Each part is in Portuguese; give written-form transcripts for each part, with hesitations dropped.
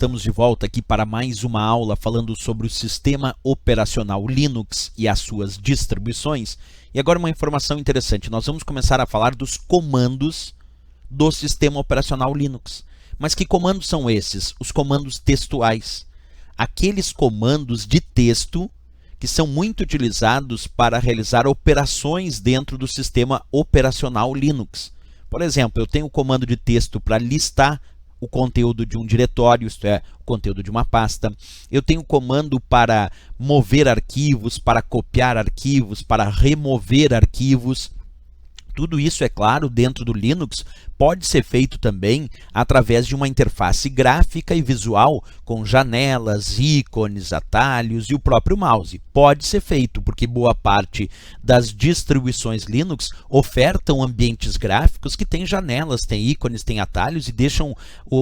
estamos de volta aqui para mais uma aula falando sobre o sistema operacional Linux e as suas distribuições. E agora uma informação interessante, nós vamos começar a falar dos comandos do sistema operacional Linux. Mas que comandos são esses? Os comandos textuais. Aqueles comandos de texto que são muito utilizados para realizar operações dentro do sistema operacional Linux. Por exemplo, eu tenho o comando de texto para listar o conteúdo de um diretório, isto é, o conteúdo de uma pasta. Eu tenho comando para mover arquivos, para copiar arquivos, para remover arquivos. Tudo isso, é claro, dentro do Linux pode ser feito também através de uma interface gráfica e visual com janelas, ícones, atalhos e o próprio mouse. Pode ser feito porque boa parte das distribuições Linux ofertam ambientes gráficos que têm janelas, têm ícones, têm atalhos e deixam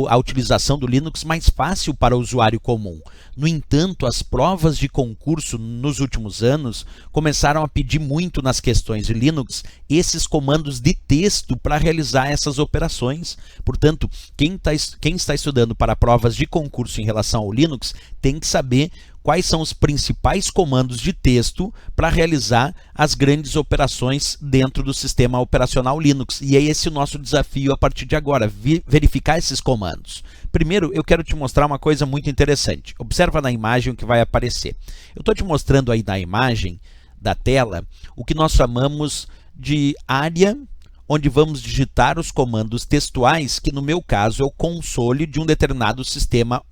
a utilização do Linux mais fácil para o usuário comum. No entanto, as provas de concurso nos últimos anos começaram a pedir muito nas questões de Linux esses comandos de texto para realizar essas operações. Portanto, quem está estudando para provas de concurso em relação ao Linux tem que saber quais são os principais comandos de texto para realizar as grandes operações dentro do sistema operacional Linux. E é esse o nosso desafio a partir de agora, verificar esses comandos. Primeiro, eu quero te mostrar uma coisa muito interessante. Observa na imagem o que vai aparecer. Eu estou te mostrando aí na imagem da tela o que nós chamamos de área onde vamos digitar os comandos textuais, que no meu caso é o console de um determinado sistema,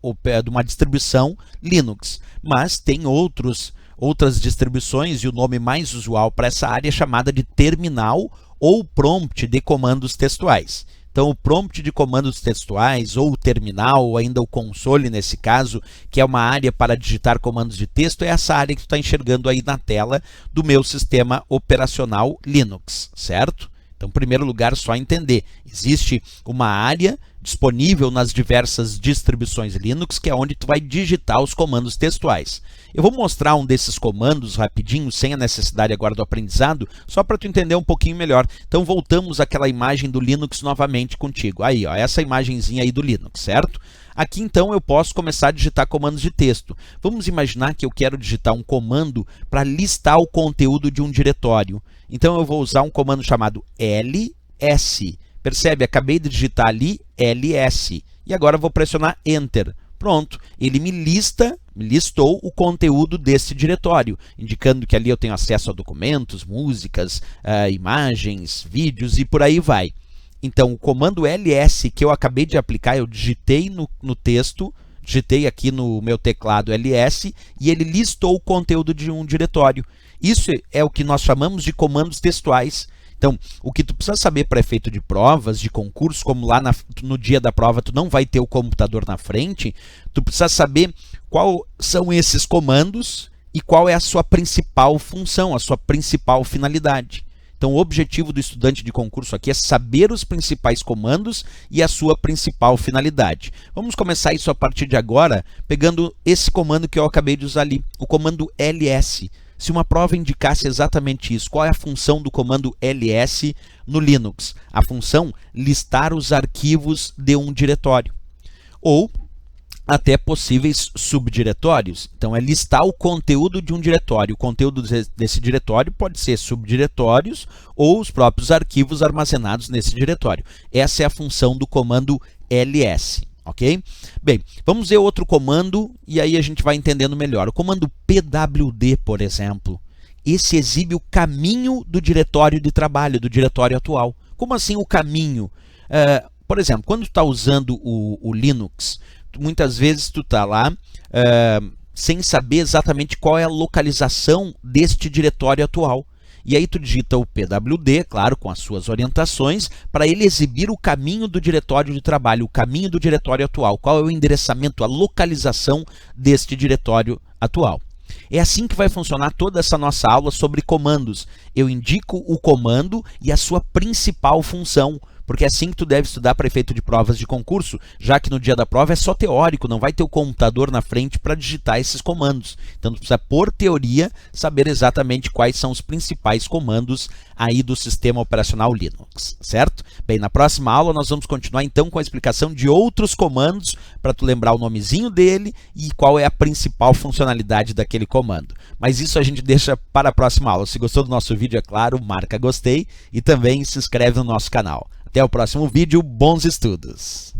de uma distribuição Linux. Mas tem outras distribuições e o nome mais usual para essa área é chamada de terminal ou prompt de comandos textuais. Então, o prompt de comandos textuais, ou o terminal, ou ainda o console nesse caso, que é uma área para digitar comandos de texto, é essa área que tu está enxergando aí na tela do meu sistema operacional Linux, certo? Então, em primeiro lugar, só entender, existe uma área disponível nas diversas distribuições Linux, que é onde tu vai digitar os comandos textuais. Eu vou mostrar um desses comandos rapidinho, sem a necessidade agora do aprendizado, só para tu entender um pouquinho melhor. Então, voltamos àquela imagem do Linux novamente contigo. Aí, ó, essa imagenzinha aí do Linux, certo? Aqui, então, eu posso começar a digitar comandos de texto. Vamos imaginar que eu quero digitar um comando para listar o conteúdo de um diretório. Então, eu vou usar um comando chamado ls. Percebe? Acabei de digitar ali ls. E agora eu vou pressionar Enter. Pronto, ele me listou o conteúdo desse diretório, indicando que ali eu tenho acesso a documentos, músicas, imagens, vídeos e por aí vai. Então, o comando ls que eu acabei de aplicar, eu digitei no texto, digitei aqui no meu teclado ls e ele listou o conteúdo de um diretório. Isso é o que nós chamamos de comandos textuais. Então, o que tu precisa saber para efeito de provas, de concurso, como lá no dia da prova tu não vai ter o computador na frente, tu precisa saber quais são esses comandos e qual é a sua principal função, a sua principal finalidade. Então, o objetivo do estudante de concurso aqui é saber os principais comandos e a sua principal finalidade. Vamos começar isso a partir de agora, pegando esse comando que eu acabei de usar ali, o comando ls. Se uma prova indicasse exatamente isso, qual é a função do comando ls no Linux? A função listar os arquivos de um diretório. Ou até possíveis subdiretórios. Então, é listar o conteúdo de um diretório. O conteúdo desse diretório pode ser subdiretórios ou os próprios arquivos armazenados nesse diretório. Essa é a função do comando ls. Ok? Bem, vamos ver outro comando e aí a gente vai entendendo melhor. O comando pwd, por exemplo, esse exibe o caminho do diretório de trabalho, do diretório atual. Como assim o caminho? Por exemplo, quando tu está usando o Linux, muitas vezes tu está lá sem saber exatamente qual é a localização deste diretório atual. E aí tu digita o pwd, claro, com as suas orientações, para ele exibir o caminho do diretório de trabalho, o caminho do diretório atual. Qual é o endereçamento, a localização deste diretório atual. É assim que vai funcionar toda essa nossa aula sobre comandos. Eu indico o comando e a sua principal função. porque é assim que tu deve estudar para efeito de provas de concurso, já que no dia da prova é só teórico, não vai ter o computador na frente para digitar esses comandos. Então tu precisa, por teoria, saber exatamente quais são os principais comandos aí do sistema operacional Linux, certo? Bem, na próxima aula nós vamos continuar então com a explicação de outros comandos para tu lembrar o nomezinho dele e qual é a principal funcionalidade daquele comando. Mas isso a gente deixa para a próxima aula. Se gostou do nosso vídeo, é claro, marca gostei e também se inscreve no nosso canal. Até o próximo vídeo, bons estudos!